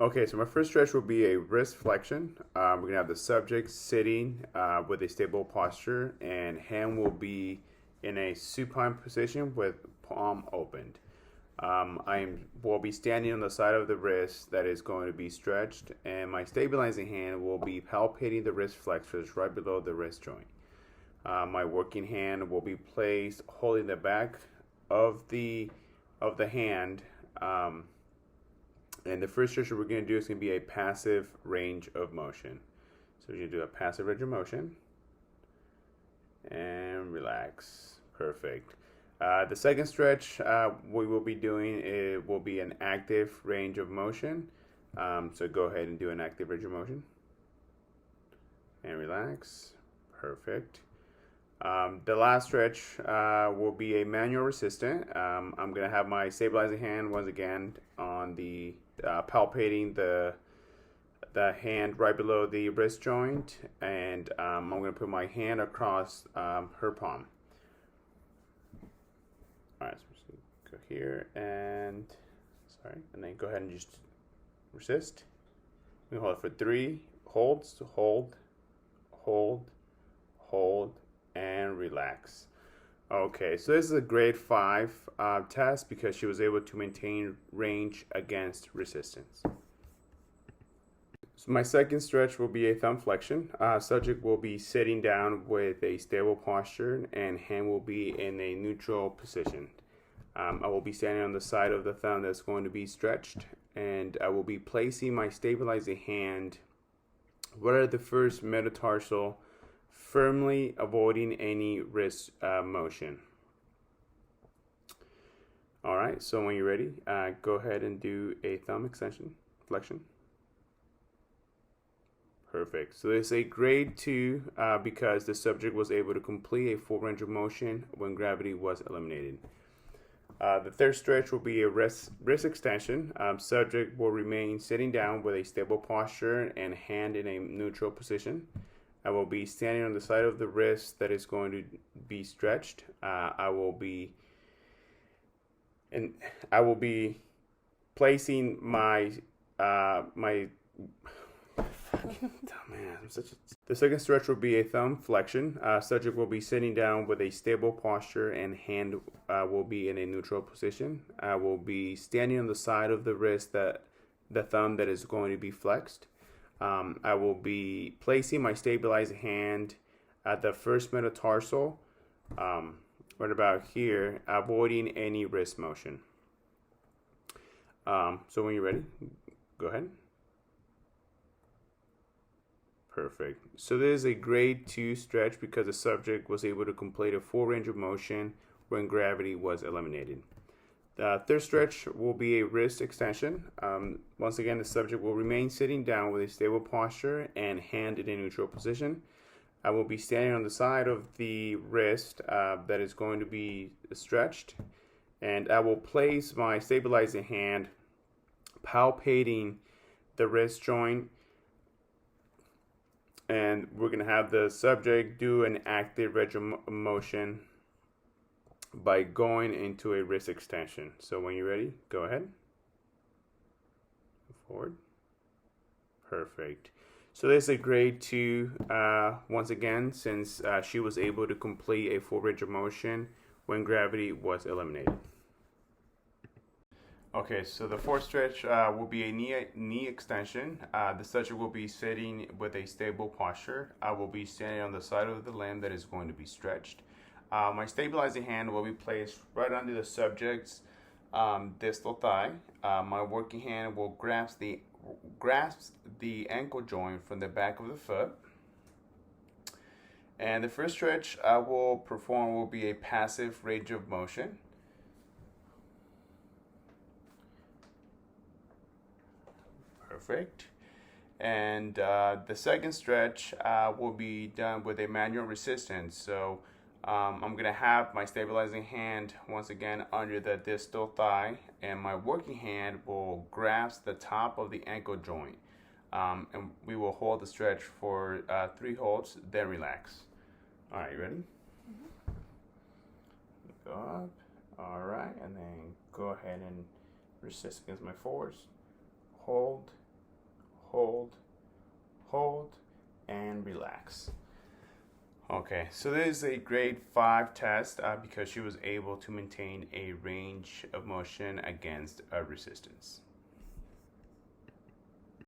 Okay, so my first stretch will be a wrist flexion. We're gonna have the subject sitting with a stable posture, and hand will be in a supine position with palm opened. Will be standing on the side of the wrist that is going to be stretched, and my stabilizing hand will be palpating the wrist flexors right below the wrist joint. My working hand will be placed holding the back of the hand. And the first stretch we're going to do is going to be a passive range of motion. So we're going to do a passive range of motion and relax. Perfect. The second stretch we will be doing will be an active range of motion. So go ahead and do an active range of motion and relax. Perfect. The last stretch will be a manual resistant. I'm going to have my stabilizing hand once again on the palpating the hand right below the wrist joint, and I'm going to put my hand across her palm. All right, so I'm just going to go here and then go ahead and just resist. We hold it for 3 holds to hold, and relax. Okay, so this is a grade 5 test because she was able to maintain range against resistance. So my second stretch will be a thumb flexion. Subject will be sitting down with a stable posture, and hand will be in a neutral position. I will be standing on the side of the thumb that's going to be stretched, and I will be placing my stabilizing hand right at the first metatarsal, firmly avoiding any wrist motion. All right, so when you're ready, go ahead and do a thumb flexion. Perfect. So this is a grade 2 because the subject was able to complete a full range of motion when gravity was eliminated. The third stretch will be a wrist extension. Subject will remain sitting down with a stable posture and hand in a neutral position. I will be standing on the side of the wrist that is going to be stretched. I will be placing my The second stretch will be a thumb flexion. Subject will be sitting down with a stable posture, and hand will be in a neutral position. I will be standing on the side of the wrist that the thumb that is going to be flexed. I will be placing my stabilizing hand at the first metatarsal, right about here, avoiding any wrist motion. So when you're ready, go ahead. Perfect. So this is a grade 2 stretch because the subject was able to complete a full range of motion when gravity was eliminated. The third stretch will be a wrist extension. Once again, the subject will remain sitting down with a stable posture and hand in a neutral position. I will be standing on the side of the wrist that is going to be stretched, and I will place my stabilizing hand palpating the wrist joint, and we're going to have the subject do an active range of motion by going into a wrist extension. So when you're ready, go ahead. Move forward. Perfect. So this is a grade 2 once again, since she was able to complete a full range of motion when gravity was eliminated. Okay, so the fourth stretch will be a knee extension. The subject will be sitting with a stable posture. I will be standing on the side of the limb that is going to be stretched. My stabilizing hand will be placed right under the subject's distal thigh. My working hand will grasp the ankle joint from the back of the foot. And the first stretch I will perform will be a passive range of motion. Perfect. And the second stretch will be done with a manual resistance. So I'm going to have my stabilizing hand once again under the distal thigh, and my working hand will grasp the top of the ankle joint. And we will hold the stretch for 3 holds, then relax. All right, you ready? Go up. All right, and then go ahead and resist against my force. Hold hold, hold, and relax. Okay, so this is a grade 5 test because she was able to maintain a range of motion against a resistance.